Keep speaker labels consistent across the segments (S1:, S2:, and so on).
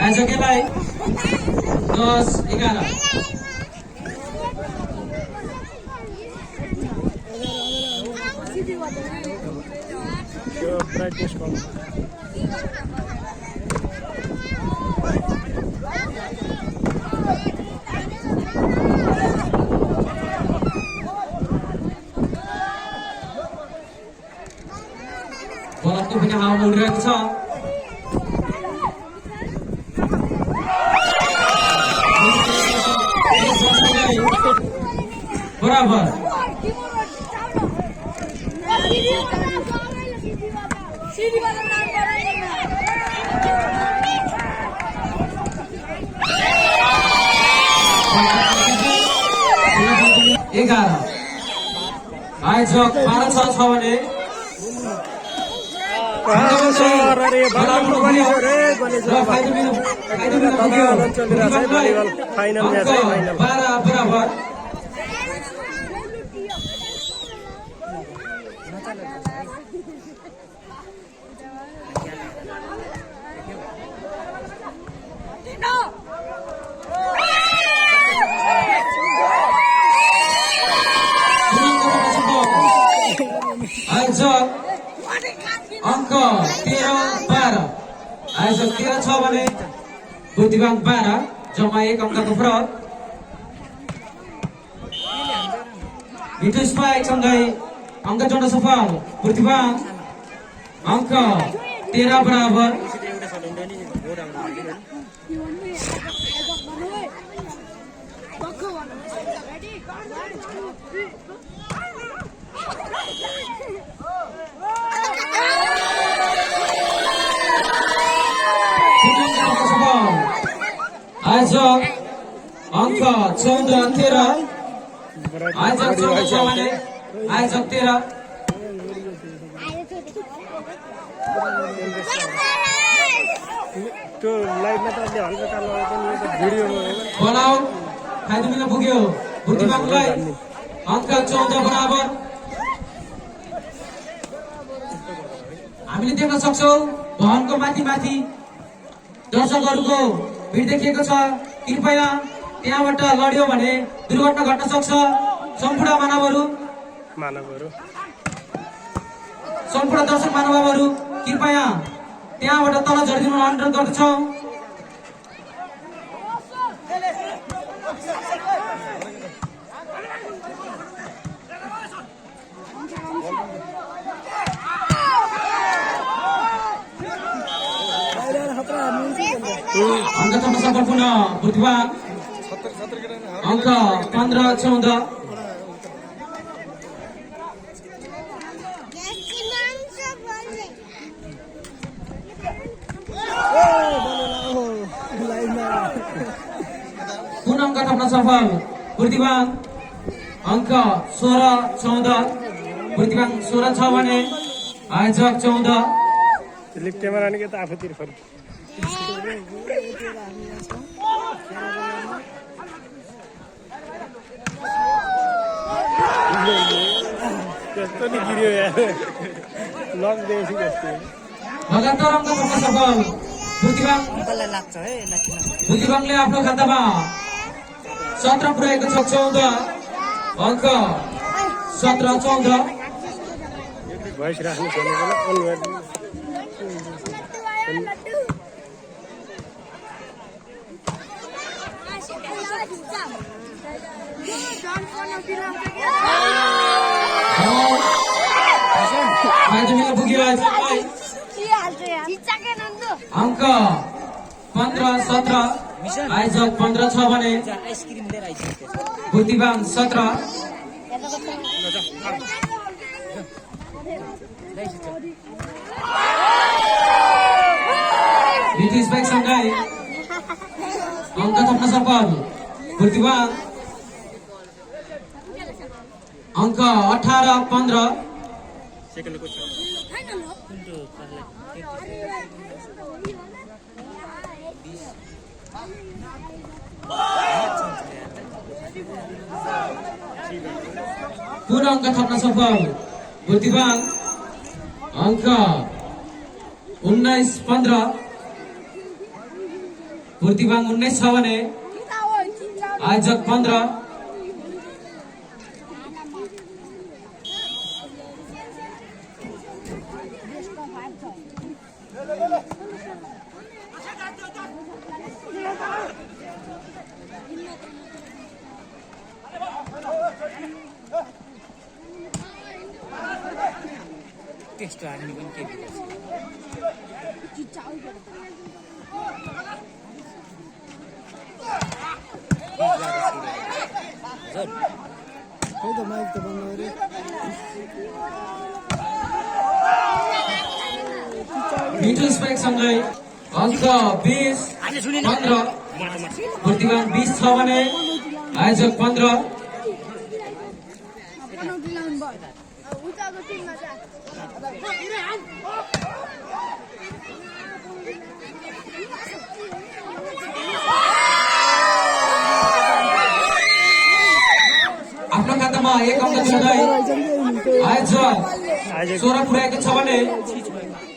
S1: Ajokeलाई 10-11
S2: practice call.
S1: Bola tu punya hawa muda tu sah. Beraber. Egar. Ajok 12-6 भने
S2: final match है final
S1: 12 बराबर Ajok angka 13-12 Ajok 13-6 भने Budiwang 12 जम्मा 1 अङ्कको फरक मिठो स्पाइक सँगै अङ्क जोड्न सफल बुदिवाङ अङ्क 13 बराबर Ajok angka 14-13 Ajok 14 भने Ajok 13
S2: त्यो लाइभमा त अलि हल्का कालो पनि यो त भिडियोमा
S1: बोल आउट खाइदु मिल्न पुग्यो बुदिवाङलाई अङ्क 14 बराबर हामीले देख्न सक्छौं भवनको माथि माथि दर्शकहरूको भिड देखिएको छ कृपया त्यहाँबाट लड्यो भने दुर्घटना घट्न सक्छ सम्पूर्ण दर्शक महानुभावहरू कृपया त्यहाँबाट तल झर्दिनु अनुरोध गर्दछौं अङ्क थप्न सफल पुनः बुदिवाङ अङ्क 15-14 पुनः अङ्क थप्न सफल बुदिवाङ अङ्क 16-14 बुदिवाङ 16-6 भने आयोजक 14
S2: क्यामेरा नि के त आफूतिर फर्क त्यस्तो नि गिर्यो यार लक दिएपछि जस्तो
S1: लगातार अङ्क थप्न सफल बुदिवाङ
S3: बल्ल लाग्छ है लाकिन
S1: बुदिवाङले आफ्नो खातामा 17 पुर्याएको छ 14 अङ्क 17-14
S2: भोइस राख्नु पर्ने बेला अन गर्नु
S1: अङ्क 15-17 आयोजक 15-6 भने
S3: आइसक्रिम लिएर आइसक्यो
S1: बुदिवाङ 17 ब्रिटिश बाइक सँगै अङ्क थप्न सफल बुदिवाङ अङ्क 18-15
S2: सेकेन्ड को छ
S3: कुन त्यो
S1: पुनः अंक थप्न सफल बुद्धिवान अंक 19-15 बुद्धिवान 19 छ भने आयोजक 15
S3: टेस्ट हार्ने पनि के
S1: मिडल स्पाइक सँगै अंक 20-15 बुद्धिवान 20 छ भने आयोजक 15 आफ्नो खातामा एक अंक जोड्दै आयोजक 16 पुर्याएको छ भने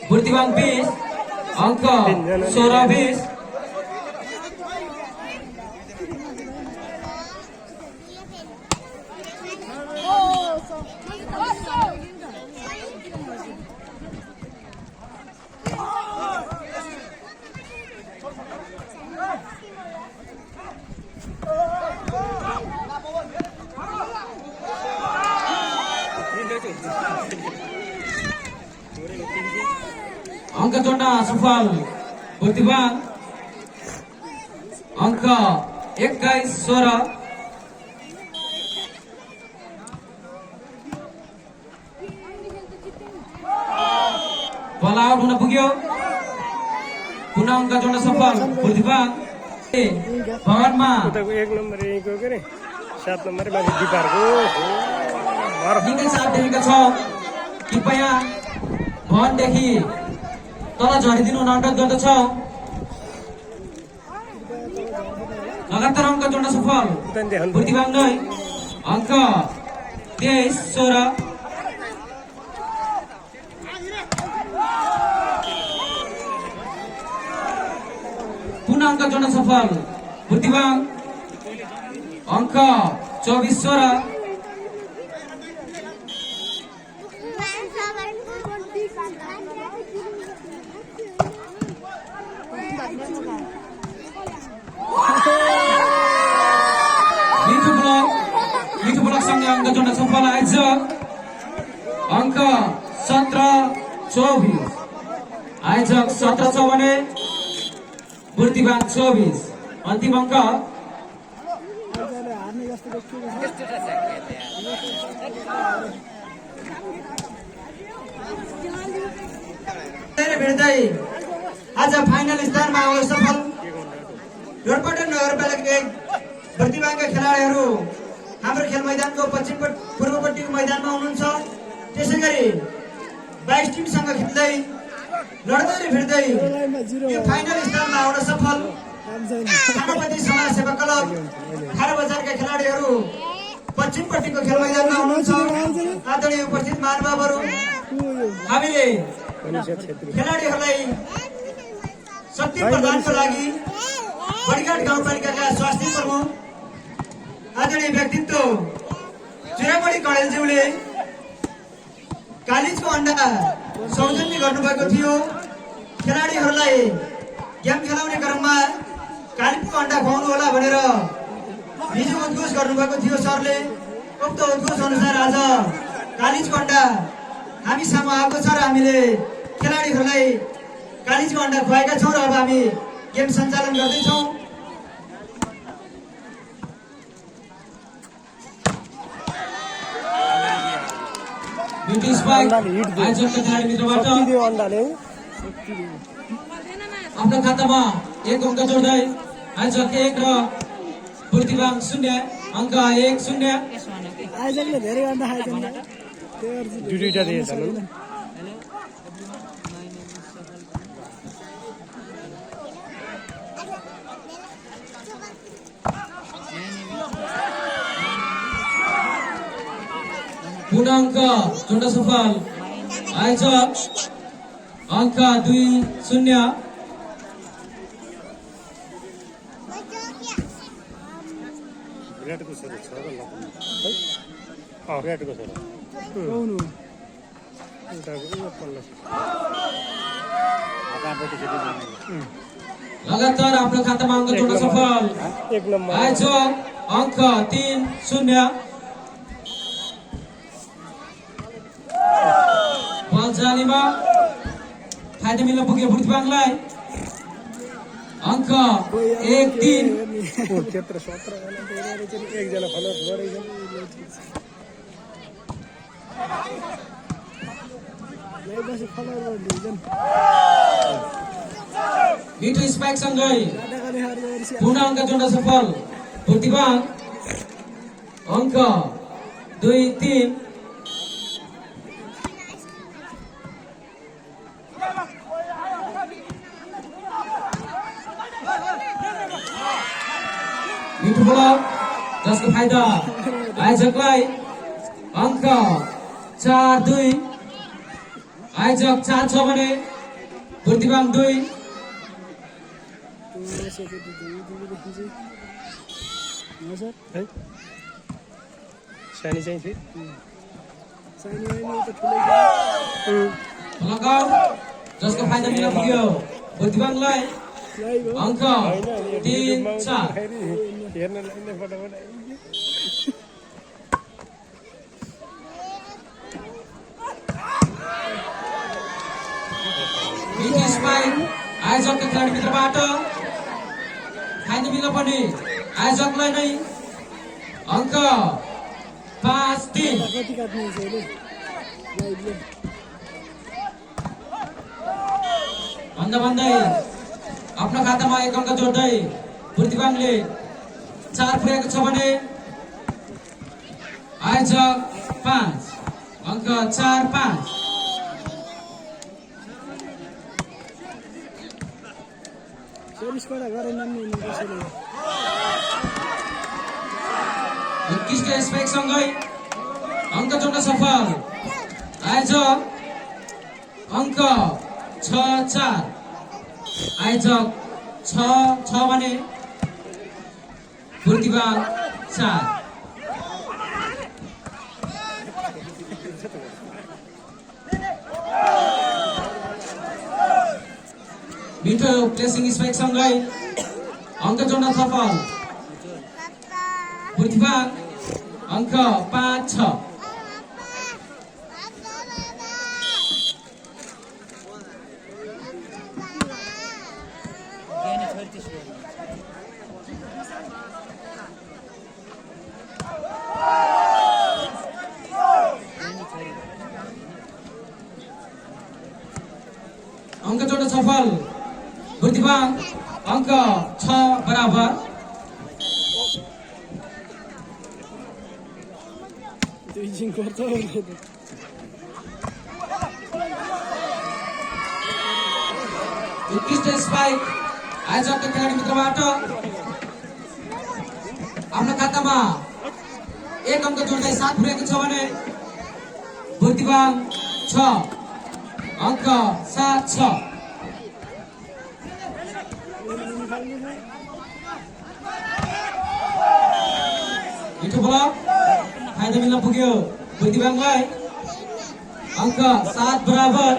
S1: बुद्धिवान 20 अंक 16-20 अंक जोड्न सफल बुद्धिवान अंक 21-16 बल आउट हुन पुग्यो पुनः अंक जोड्न सफल बुद्धिवान भगवानमा
S2: उताको 1 नम्बर यहीँको के अरे 7 नम्बर माथि दिपारको
S1: निकै साथ देखेका छौँ कृपया भवनदेखि तल झरिदिनु अनुरोध गर्दछौ लगातार अंक जोड्न सफल बुद्धिवान नै अंक 23-16 पुनः अंक जोड्न सफल बुद्धिवान अंक 24-16 मिठो ब्लक सँगै अंक जोड्न सफल आयोजक अंक 17-24 आयोजक 17 छ भने बुद्धिवान 24 अन्तिम अंक भेट्दै आज फाइनल स्थानमा आउन सफल रोडपटन नगरपालिका 1 प्रतिभाका खेलाडीहरू हाम्रो खेल मैदानको पूर्वपट्टिको मैदानमा हुनुहुन्छ त्यसैगरी 22 टिमसँग खेल्दै लड्दै र भिड्दै यो फाइनल स्थानमा आउन सफल खानापति समाजसेवा क्लब खारा बजारका खेलाडीहरू पश्चिमपट्टिको खेल मैदानमा हुनुहुन्छ आदरणीय उपस्थित महानुभावहरू हामीले खेलाडीहरूलाई शक्ति प्रदानको लागि बडीघाट गाउँपालिकाका स्वास्थ्य प्रमुख आदरणीय व्यक्तित्व चुरामणी कडेलज्यूले कालिजको अन्डा सौजन्य गर्नुभएको थियो खेलाडीहरूलाई गेम खेलाउने क्रममा कालिजको अन्डा खुवाउनु होला भनेर हिजो उद्घोष गर्नुभएको थियो सरले उक्त उद्घोष अनुसार आज कालिजको अन्डा हामी सामु आएको छ र हामीले खेलाडीहरूलाई कालिजको अन्डा खुवाएका छौँ र अब हामी गेम सञ्चालन गर्दैछौँ आफ्नो खातामा एक अंक जोड्दै आयोजक 1 र बुद्धिवान 0 अंक 1-0
S4: आयोजकले धेरै अन्डा खाएछन्
S2: दुईटा दिएछ नि
S4: पूर्ण अंक जोड सफल आयोजक अंक 2-0
S2: रेडको छोरा छ र लपन है रेडको छोरा
S5: कौन हो
S2: उताको यो पल्लो हातापट्टि फेरि
S4: लगातार आफ्नो खातामा अंक जोड्न सफल
S2: एक नम्बर
S4: आयोजक अंक 3-0 बल जालीमा फाइदा मिल्न पुग्यो बुर्तिवाङलाई अंक 1-3
S2: त्यत्रो 17 जना हेरेर चाहिँ एकजना फलोअप गरेछ
S5: ल्याएपछि फलो गरिदिन्छन्
S4: मिठो स्पाइक सँगै
S5: गाडागाडी हारेर
S4: पूर्ण अंक जोड्न सफल बुर्तिवाङ अंक 2-3 मिठो ब्लक जसको फाइदा आयोजकलाई अंक 4-2 आयोजक 4 छ भने बुर्तिवाङ 2
S5: सर
S2: है सानी चाहिँ थियो
S5: सानी आइने त ठुलै
S4: ब्लक आउट जसको फाइदा मिल्न पुग्यो बुर्तिवाङलाई
S5: लाइभ हो
S4: अंक 3-4
S2: हेर्न लाइनले फटाफट
S4: मिठो स्पाइक आयोजकका खेलाडी मित्रबाट फाइदा मिल्न पर्ने आयोजकलाई नै अंक 5-3
S5: कति काट्ने छ अहिले लाइभले
S4: भन्दा भन्दै आफ्नो खातामा 1 अंक जोड्दै बुर्तिवाङले 4 पुर्याएको छ भने आयोजक 5 अंक 4-5
S5: सर्भिस करा गरेन नि कसैले
S4: उत्कृष्ट स्पाइक सँगै अंक जोड्न सफल आयोजक अंक 6-4 आयोजक 6 भने बुर्तिवाङ 4 मिठो प्लेसिङ स्पाइक सँगै अंक जोड्न सफल बुर्तिवाङ अंक 5-6
S3: ज्ञानी छोरी त्यसो गर्नु ज्ञानी छोरी
S4: अंक जोड्न सफल बुर्तिवाङ अंक 6 बराबर
S5: त्यो जिङ गर्छ उसले त
S4: उत्कृष्ट स्पाइक आयोजकका खेलाडी मित्रबाट आफ्नो खातामा 1 अंक जोड्दै 7 पुर्याएको छ भने बुर्तिवाङ 6 अंक 7-6 मिठो ब्लक फाइदा मिल्न पुग्यो बुर्तिवाङलाई अंक 7 बराबर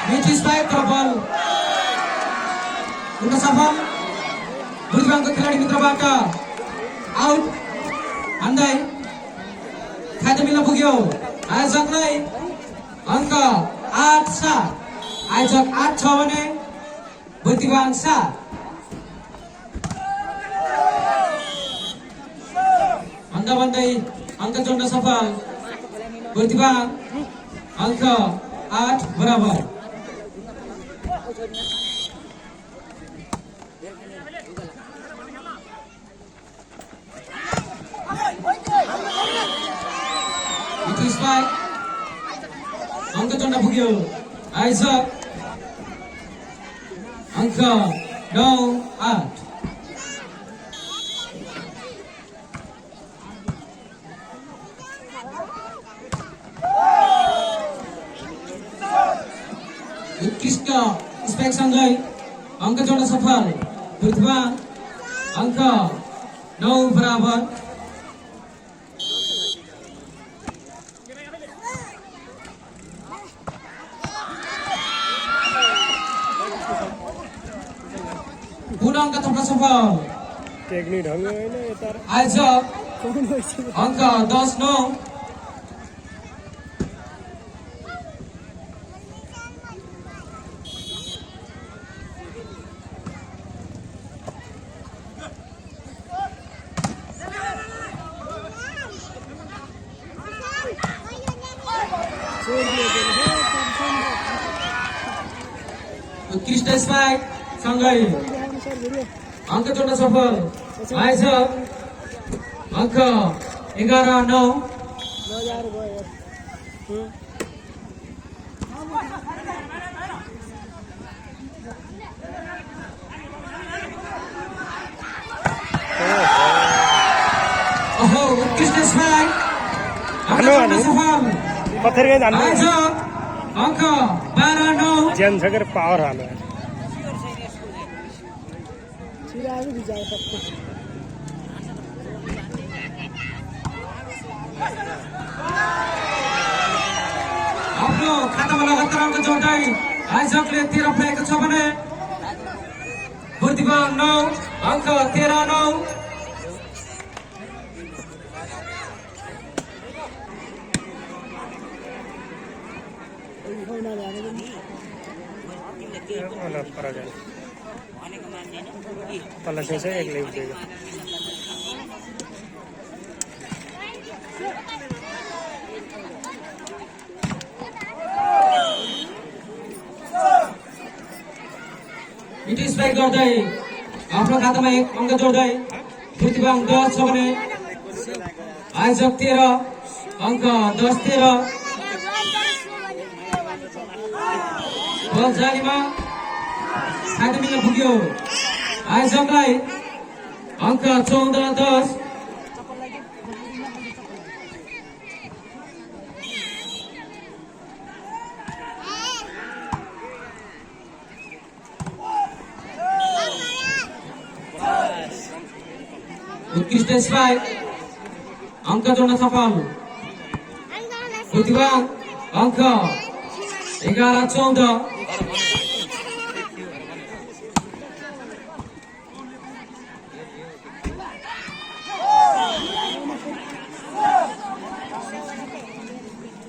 S4: मिठो स्पाइक र बल उन सफल बुर्तिवाङको खेलाडी मित्रबाट आउट हान्दै फाइदा मिल्न पुग्यो आयोजकलाई अंक 8-7 आयोजक 8 छ भने बुर्तिवाङ 7 भन्दा भन्दै अंक जोड्न सफल बुर्तिवाङ अंक 8 बराबर। It is right. Angka चढ्न पुग्यो आइजक अंक 9-8। उत्कृष्ट स्पेक सँगै अंक जोड्न सफल पृथ्वी अंक 9 बराबर। पुनः अंक थप्न सफल
S2: टेक्निक ढङ्ग होइन यता
S4: आइजक अंक 10-9। उत्कृष्ट स्पाइक सँगै अंक जोड्न सफल आइजक अंक 11-9।
S5: नजार गयो
S4: ओहो उत्कृष्ट स्पाइक अंक जोड्न सफल
S2: पत्थर हाल्नु
S4: आइजक अंक 12-9।
S2: ज्यान सकेर पावर हाल्नु
S5: छिराहरू बिचार सक्छ
S4: आफ्नो खातामा लगातार अंक जोड्दै आइजकले 13 पाएको छ भने प्रतिभा 9 अंक 13-9। तल चाहिँ एक्लै उठेको इट इज ब्याक गर्दै आफ्नो खातामा 1 अंक जोड्दै प्रतिभा 10 छ भने आइजक 13 अंक 10-13। बल जालीमा खाद्य मिल्न पुग्यो आइजकलाई अंक 14-10। उत्कृष्ट स्पाइक अंक जोड्न सफल प्रतिभा अंक 11-14।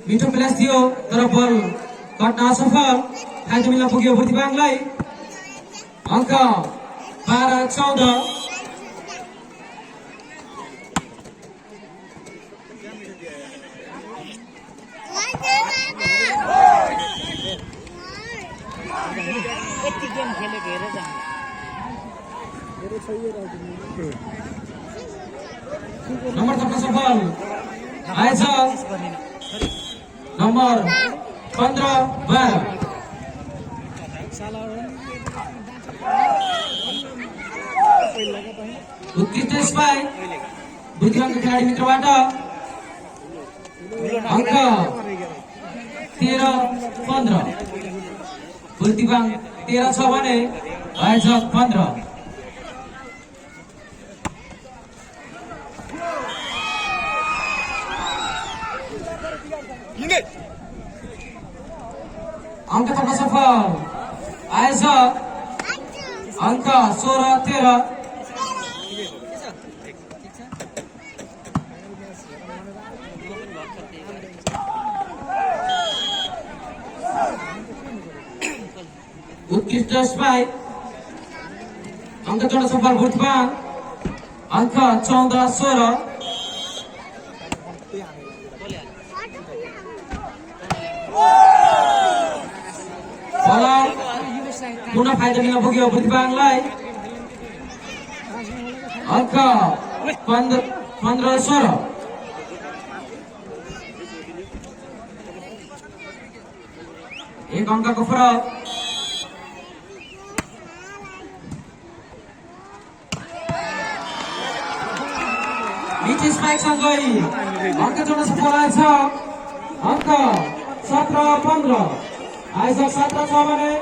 S4: मिठो प्लेस थियो तर बल कट्न असफल खाद्य मिल्न पुग्यो प्रतिभाङलाई अंक 12-14।
S3: यति गेम खेलेको हेरेर जानु
S5: धेरै छैन राजु
S4: नम्बर थप्न सफल आइजक नम्बर 15-12। उत्कृष्ट स्पाइक बुद्धिमानको खेलाडी मित्रबाट अंक 13-15। बुद्धिमाङ 13 छ भने आइजक 15। अंक थप्न सफल आइजक अंक 16-13। उत्कृष्ट स्पाइक अंक जोड्न सफल बुद्धिमाङ अंक 14-16। bola punya फाइदा लिन पुग्यो प्रतिभाङलाई अंक 15-16 एक अंकको फरक मिची स्ट्राइक सँगै अंक जोड्न सफल आएछ अंक 17-15 आइजक 17 छ भने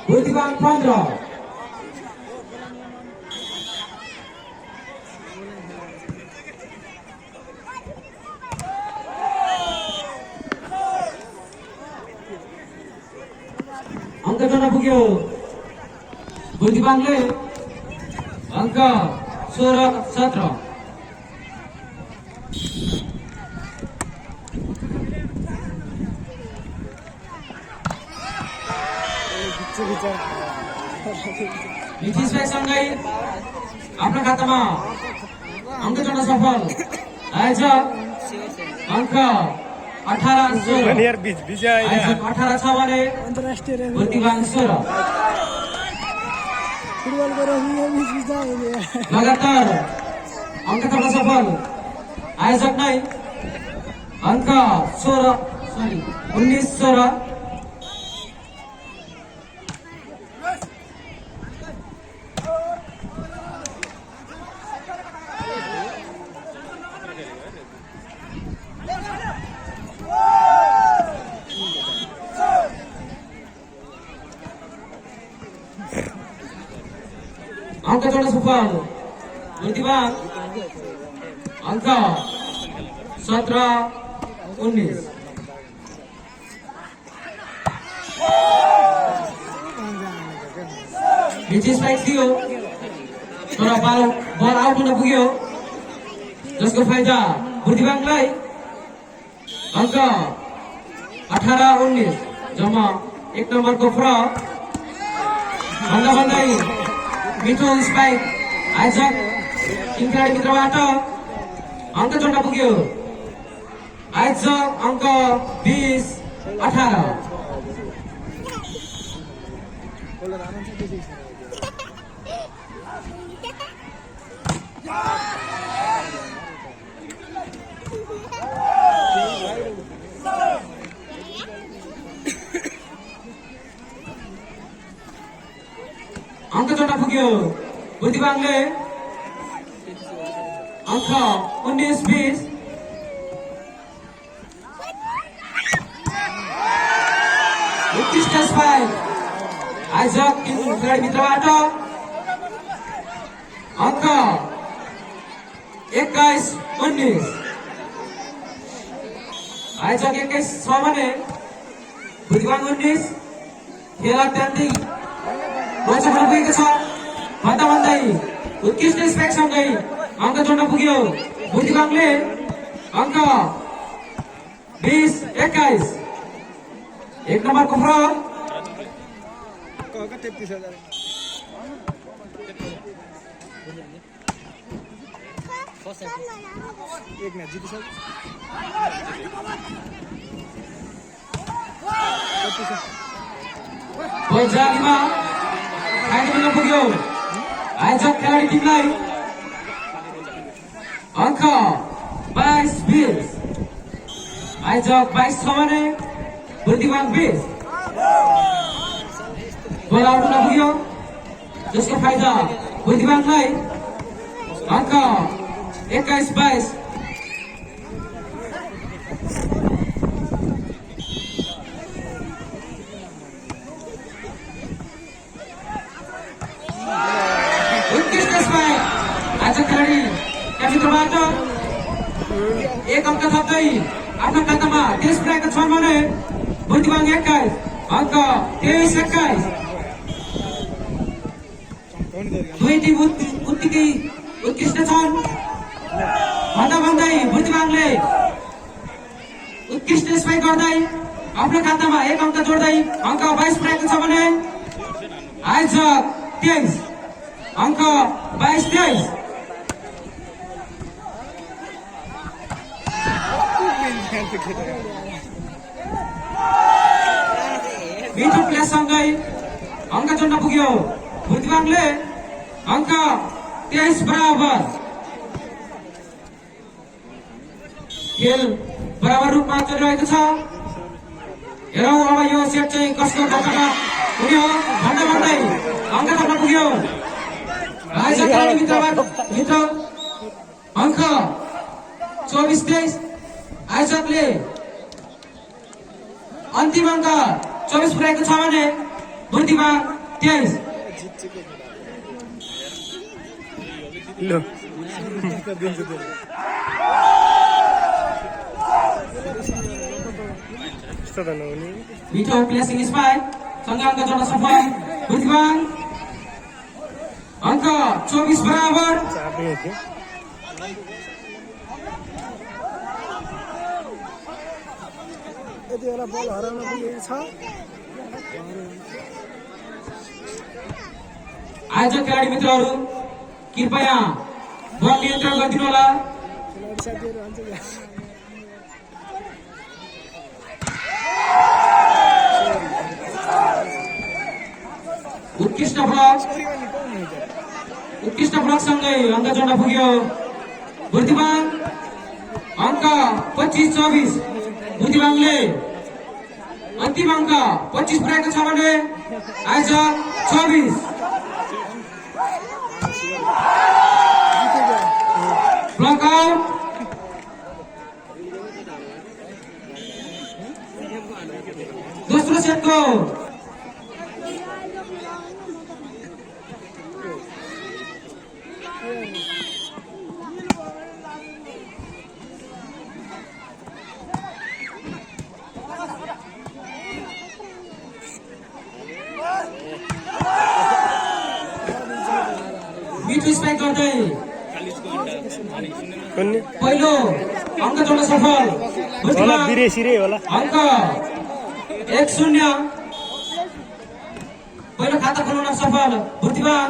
S4: बुद्धिवाङ 15 अंक जोड्न पुग्यो बुद्धिवाङले अंक 16-17 मिठी स्ट्राइक सँगै आफ्नो खातामा अंक जोड्न सफल आएछ अंक 18-16
S2: यार बीच बीच आए
S4: आइजक 18 छ भने
S5: अन्तर्राष्ट्रिय रेफरी
S4: बुद्धिवाङ 16
S5: फुटबलको रेफरी बिच आयो
S4: लगातार अंक जोड्न सफल आयोजक नै अंक 19-16 अंक जोड्न सफल बुद्धिवाङ अंक 17-19 मिची स्ट्राइक थियो तर बल आउट हुन पुग्यो जसको फाइदा बुद्धिवाङलाई अंक 18-19 जम्मा 1 नम्बरको फरक भन्दा भन्दै मिठो स्पाइक आयोजक खेलाडी मित्रबाट अंक जोड्न पुग्यो आयोजक अंक 20-18 अंक जोड्न पुग्यो बुद्धिवाङले अंक 19-20 उत्कृष्ट स्पाइक आयोजक खेलाडी मित्रबाट अंक 21-19 आयोजक 21 छ भने बुद्धिवाङ 19 खेल अत्यन्तै रोचक हुन पुगेको छ भन्दा भन्दै उत्कृष्ट स्पाइक सँगै अंक जोड्न पुग्यो बुद्धिवाङले अंक 20-21 1 नम्बरको फरक
S5: कति 33,000 एक म्याच जितिसक्यो
S4: बल जालीमा फाइदा लिन पुग्यो आयोजक खेलाडी टिमलाई अंक 22-20 आयोजक 22 छ भने बुद्धिवाङ 20 बल आउट हुन पुग्यो जसको फाइदा बुद्धिवाङलाई अंक 21-22 उत्कृष्ट स्पाइक आयोजक खेलाडी मित्रबाट 1 अंक थप्दै आफ्नो खातामा 23 पुर्याएका छन् भने बुद्धिवाङ 21 अंक 23-21 दुई टिम उत्तिकै उत्कृष्ट छन् भन्दा भन्दै बुद्धिवाङले उत्कृष्ट स्पाइक गर्दै आफ्नो खातामा 1 अंक जोड्दै अंक 22 पुर्याएको छ भने आयोजक 23 अंक 22-23
S5: खेल्थ्यो
S4: मिठो प्लेससँगै अङ्क जोड्न पुग्यो बुद्धिमानले अङ्क 23 बराबर खेल बराबर रूपमा चलिरहेको छ हेरौँ अब यो सेट चाहिँ कसको पक्षमा हुने हो भन्दै भन्दै अङ्क जोड्न पुग्यो मित्र अङ्क 24-23 आयोजकले अन्तिम अङ्क 24 पुर्याएको छ भने बुद्धिमान 23
S2: लो
S4: मिठो प्लेसिङ स्पाइक सँगै अङ्क जोड्न सफल बुद्धिमान अङ्क 24 बराबर
S5: यति बेला बल हराउन पुगेको छ
S4: आयोजक खेलाडी मित्रहरू कृपया बल नियन्त्रण गरिदिनु होला
S5: खेलाडी साथीहरू भन्छ
S4: उत्कृष्ट ब्लकसँगै अङ्क जोड्न पुग्यो बुद्धिमान अङ्क 25-24 बुद्धिमानले अन्तिम अङ्क 25 पुर्याएको छ भने आयोजक 24 ब्लक आउट दोस्रो सेटको मिठो स्पाइक गर्दै पहिलो अङ्क जोड्न सफल बुद्धिमान अङ्क 1-0 पहिलो खाता खोल्न सफल बुद्धिमान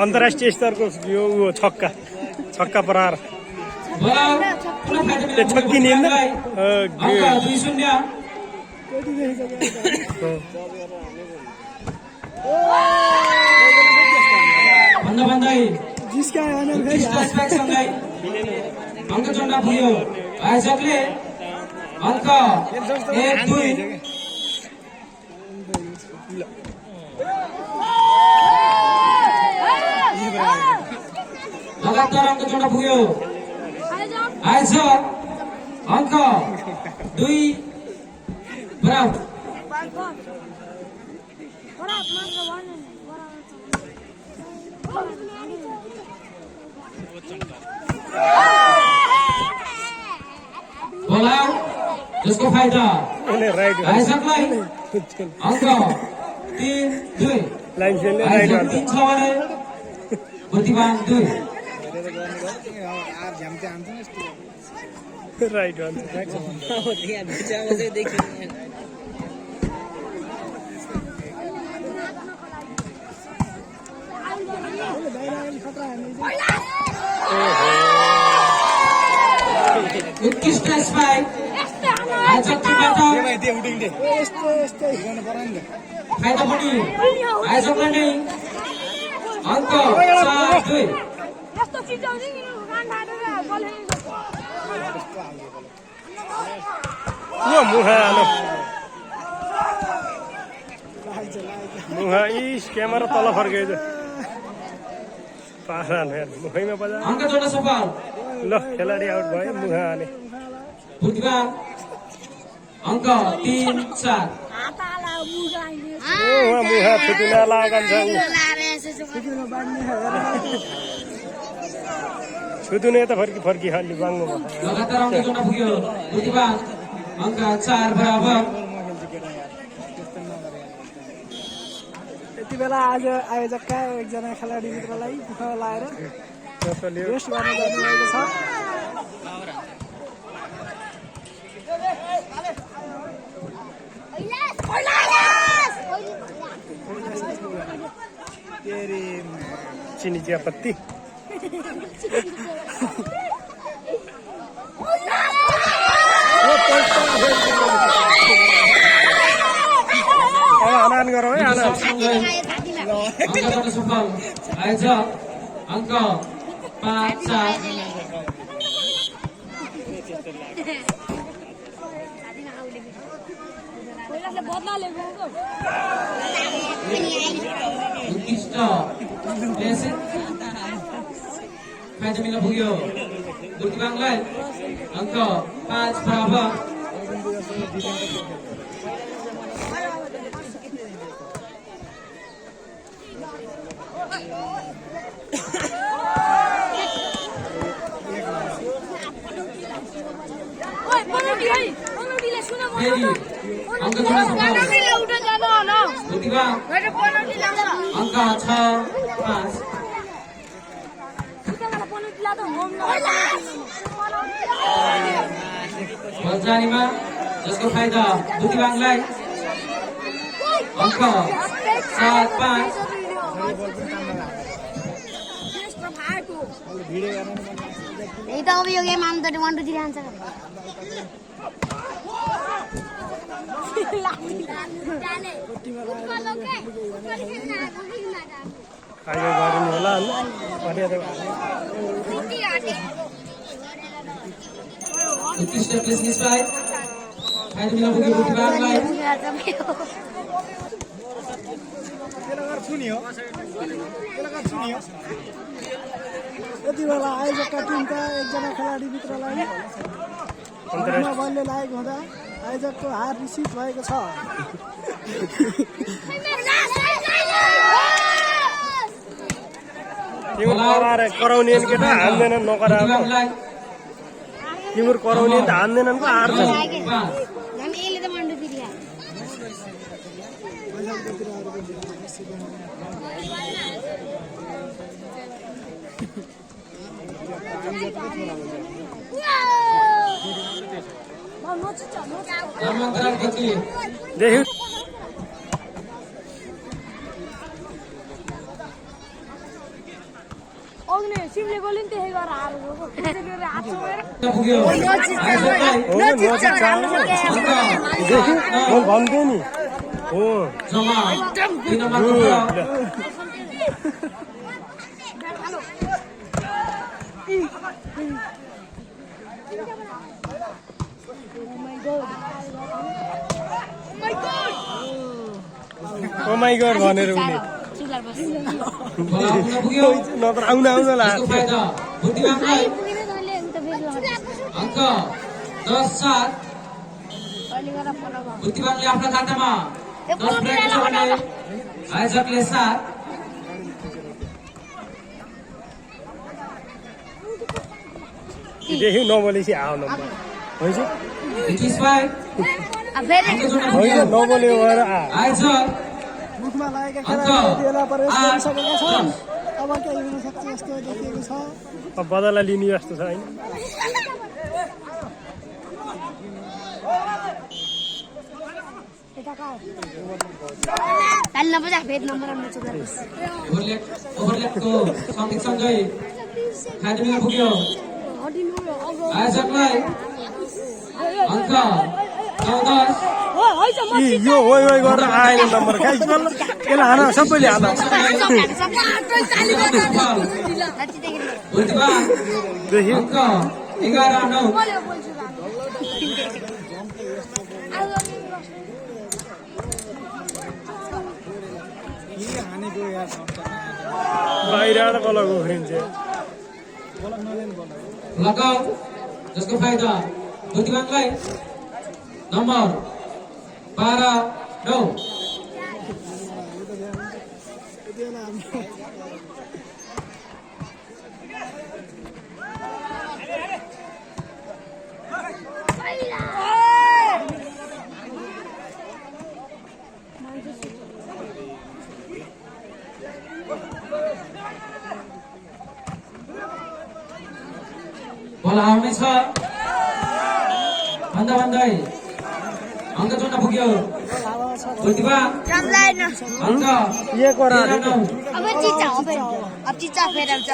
S2: अन्तर्राष्ट्रिय स्तरको यो छक्का प्रहार छक्की नि
S4: अङ्क 2-0 भन्दै सँगै अङ्क जोड्न पुग्यो आयोजकले अङ्क 1-2 लगातार अङ्क जोड्न पुग्यो आयोजक अङ्क 2 बराबर बोला जसको फाइदा आयोजकलाई अङ्क 3-2 आयोजक 3 छ भने बुद्धिमान 2
S2: राइट
S4: उत्कृष्ट स्पाइक आयोजकबाट फाइदा पनि आयोजकलाई नै अङ्क 4-2
S2: मुहा इस क्यामेरा तल फर्केछ मुखैमा बजा
S4: अङ्क जोड्न सफल
S2: ल खेलाडी आउट भयो मुहा हाने
S4: बुद्धिमान अङ्क 3-4
S2: मुहा फुटुना लागन्छ छुदुने त फर्की खाली बाङ्गो
S4: लगातार अङ्क जोड्न पुग्यो बुद्धिमान अङ्क 4 बराबर
S5: यति बेला आज आयोजकका एकजना खेलाडी मित्रलाई दुःख लाएर रेस्ट गर्न जानुभएको छ
S2: चिनी चियापत्ती
S4: सँगै अङ्क गर्न सफल आयोजक अङ्क 5-4 उत्कृष्ट फाइदा मिल्न पुग्यो बुर्तिवाङलाई अङ्क 5 बराबर फेरि अङ्क जोड्न सफल बुर्तिवाङ अङ्क 6-5 बल जारीमा जसको फाइदा बुर्तिवाङलाई अङ्क 7-5
S6: यही त अब यो गेम आम त 1 2 3 आन्छ
S2: अहिले गर्नु होला
S4: उत्कृष्ट प्लेस निस्पाई फाइदा मिल्न पुग्यो बुर्तिवाङलाई
S5: यति बेला आयोजकका टिमका एकजना खेलाडी मित्रलाई बलले लागेको हुँदा आयोजकको हार निश्चित भएको छ
S2: कराउने केटा हान्दैनन् नकराएको तिम्रो कराउने त हान्दैनन् को हार्छ देखियो
S6: सिमले गोली नि त्यही गरेर हारेको
S4: पुग्यो
S2: भन्थ्यो नि हो
S4: जम्मा 3 नम्बरको
S2: ओ माई गॉड भनेर उनी
S4: पुग्यो
S2: नत्र आउन ला
S4: फाइदा बुर्तिवाङलाई अङ्क 10-7 बुर्तिवाङले आफ्नो खातामा 10 पुर्याएको छ भने आयोजकले 7
S2: देखि नबोलेपछि आउ नम्बर होइन
S4: नितिशभाइ
S2: होइन नबोल्यो भएर
S4: आयोजक
S5: मुखमा लागेका खेलाडीले बेला प्रवेश गरिसकेका छन् अब केही हुन सक्छ जस्तो देखिएको छ
S2: अब बदला लिने जस्तो छ होइन
S4: ओभरल्यापको सँगसँगै फाइदा मिल्न पुग्यो आयोजकलाई अङ्क 14
S2: यो होइ गरेर आएन नम्बर खाइ यसलाई हान सबैले हान
S4: बुर्तिवाङ अङ्क 11-9
S2: बाहिर बल उफ्रिन्छ
S4: लगाउ जसको फाइदा बुर्तिवाङलाई नम्बर 12-9 बल आउनेछ भन्दै अङ्क जोड्न पुग्यो बुर्तिवाङ अङ्क 13-9
S6: अब चिचा फेर आउँछ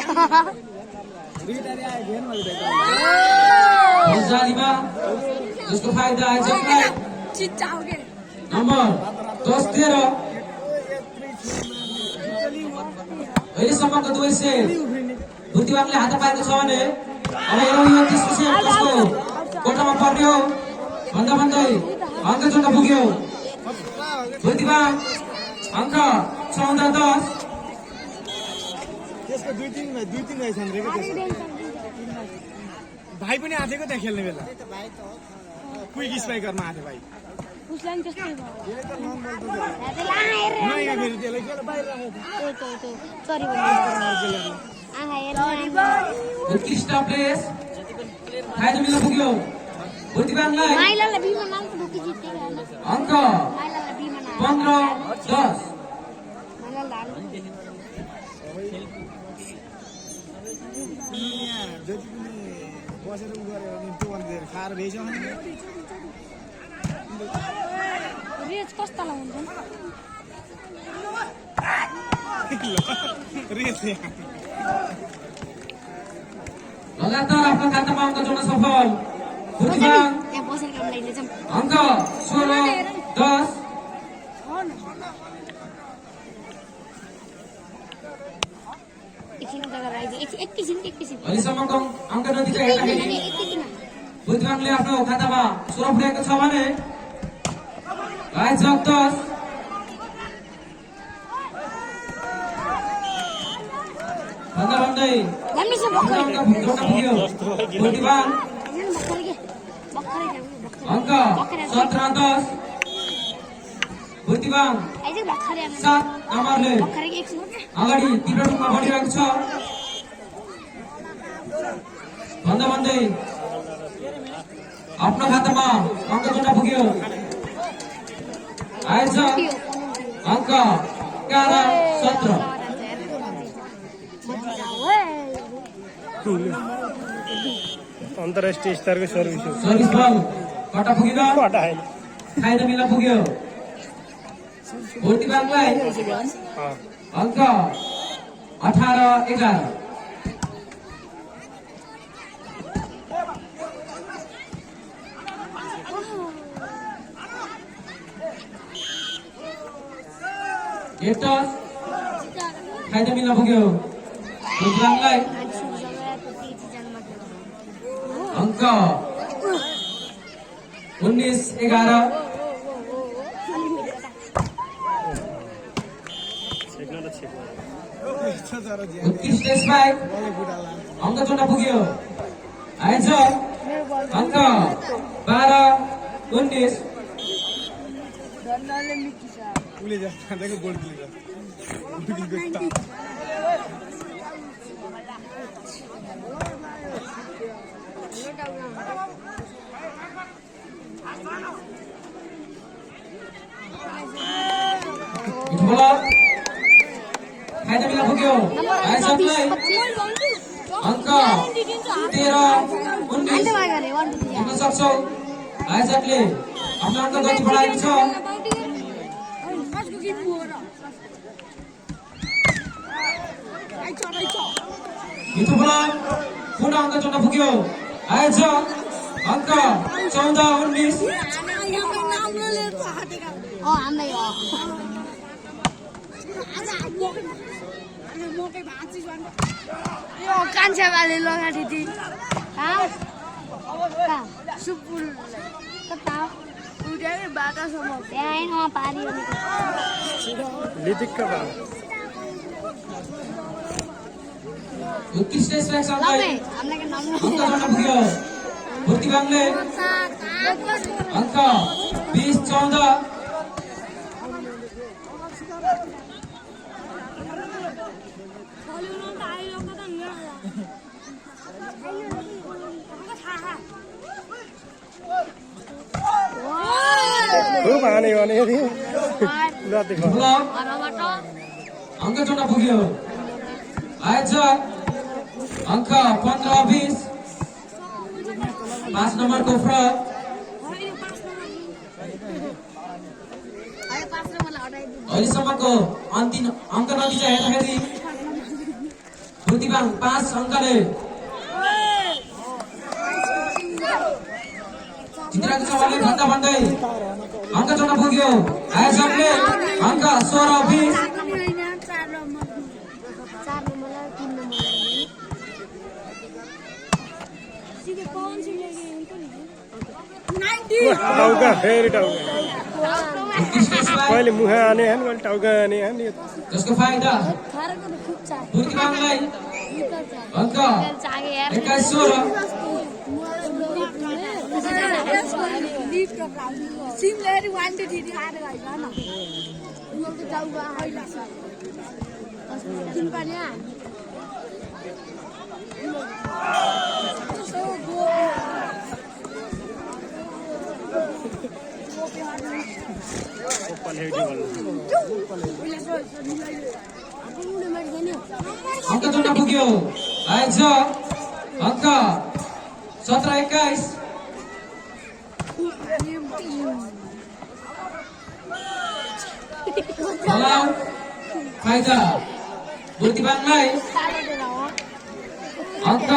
S4: जालीमा जसको फाइदा आयोजकलाई नम्बर 10-13 अहिलेसम्मको 2 सेट बुद्धिवानले हात पाएको छ भने अब हेरौँ यो 30 सेट कसको कोठामा पर्ने हो भन्दा भन्दै अङ्क जोड्न पुग्यो बुद्धिवान अङ्क 14-10
S5: त्यसको दुई तिन भइसक्यो रे भाइ पनि आथेको त्यहाँ खेल्ने बेला क्विक स्पाइकरमा आथे भाइ
S6: उसलाई पनि त्यस्तै भयो
S5: यसले त नन बल त
S6: त्यसलाई आएर
S5: नयाँ फेरि त्यसलाई के बाहिर राखेको
S6: सरी
S4: उत्कृष्ट प्लेस खाइद मिल्न पुग्यो बुद्धिवानलाई
S6: माइलालाई बिमा नामको ढुकी जित्दै गएन
S4: अङ्क
S6: माइलालाई बिमा नाम
S4: 15-10
S6: माइलालाई
S5: यहाँ जति पनि बसेर उ गऱ्यो भने त्यो भन्दा धेरै खाएर भ्याइसक्यो नि
S6: रेज कस्तालाई हुन्छ
S5: रेस
S4: लगातार आफ्नो खातामा अङ्क जोड्न सफल बुद्धिवान
S6: त्यहाँ बसेर काम लाग्ने जाम
S4: अङ्क 16-10
S6: एकछिन जग्गा राख्दै एकछिन
S4: अहिलेसम्मको अङ्क नतिजा हेर्दाखेरि
S6: एकछिन
S4: बुद्धिवानले आफ्नो खातामा 16 पुर्याएको छ भने आयोजक 10 भन्दा भन्दै
S6: भन्ने छ
S4: अङ्क
S6: भक्करै
S4: जोड्न पुग्यो बुद्धिवान
S6: भक्करै
S4: अङ्क 17-10 बुद्धिवान
S6: आइज भक्करै
S4: 7 नम्बरले
S6: भक्करै एकछिन
S4: अगाडि तीव्र रूपमा बढिरहेको छ भन्दा भन्दै आफ्नो खातामा अङ्क जोड्न पुग्यो आयोजक अङ्क 11-17
S2: अन्तर्राष्ट्रिय स्तरको सर्भिस हो
S4: सर्भिस बल कटा पुगिन
S2: हटाएन
S4: खाइद मिल्न पुग्यो बुद्धिवानलाई अङ्क 18-11 एकटस खाइद मिल्न पुग्यो बुद्धिवानलाई अङ्क 19-11 उत्कृष्ट स्पाइक अङ्क जोड्न पुग्यो आयोजक अङ्क 12-19
S5: उसले जाँदाको गोल किलेर
S4: खाइद मिल्न पुग्यो आयोजकलाई अङ्क 13-19 जित्न सक्छौ आयोजकले आफ्नो अङ्क गति बढाएको छ मिठो बल पुनः अङ्क जोड्न पुग्यो आयोजक अङ्क 14-19
S6: हामीलाई यो कान्छाबाले लगाएको थियो सुपुल कता उठाएर बाटासम्म त्यहाँ आएन पारी
S2: लिदिक्क भयो
S4: उत्कृष्ट स्पाइक सँगै
S6: हामीलाई नाम
S4: अङ्क जोड्न पुग्यो बुद्धिवानले अङ्क 20-14
S2: खूब हाने भने यदि लति भयो
S4: ब्लक अङ्क जोड्न पुग्यो आयोजक अङ्क 15-20 5 नम्बरको फ्रक अहिलेसम्मको अन्तिम अङ्क नतिजा हेर्दाखेरि बुद्धिवान 5 अङ्कले जितेको छ भने भन्दा भन्दै अङ्क जोड्न पुग्यो आयोजकले अङ्क 16-20
S2: टाउका फेरि टाउका
S4: उत्कृष्ट स्पाइक
S2: कहिले मुखा आने हैं कहिले टाउका आने हैं
S4: जसको फाइदा बुद्धिमानलाई अङ्क 21-16
S6: सिमलेरी 1 2 3 खाएर गयो न यो त जाउगा आइला तिन पानी
S4: अङ्क जोड्न पुग्यो आएछ अङ्क 17-21 All फाइदा बुद्धिमानलाई अङ्क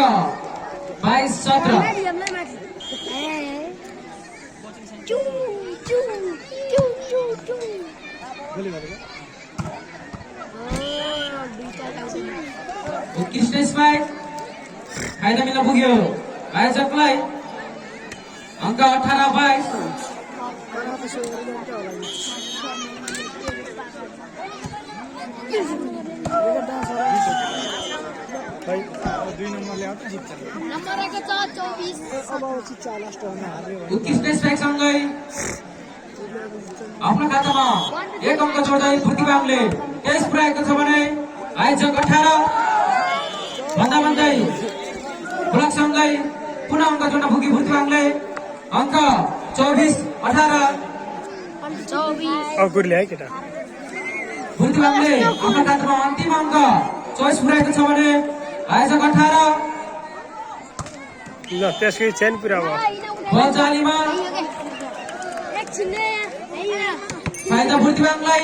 S4: 22-17 उत्कृष्ट स्पाइक फाइदा मिल्न पुग्यो आयोजकलाई अङ्क 18-22
S6: नम्बर 24
S4: उत्कृष्ट स्पाइक सँगै आफ्नो खातामा 1 अङ्क जोड्दै प्रतिभाले टेस्ट पुर्याएको छ भने आयोजक 18 भन्दा भन्दै ब्लकसँगै पुनः अङ्क जोड्न पुगी प्रतिभाले अङ्क 24-18
S2: अकुरले है केटा
S4: प्रतिभाले आफ्नो खातामा अन्तिम अङ्क 24 पुर्याएको छ भने आयोजक 18
S2: ल त्यसकै चेन पुरा भयो
S4: बल जालीमा
S6: एकछिन
S4: फाइदा प्रतिभालाई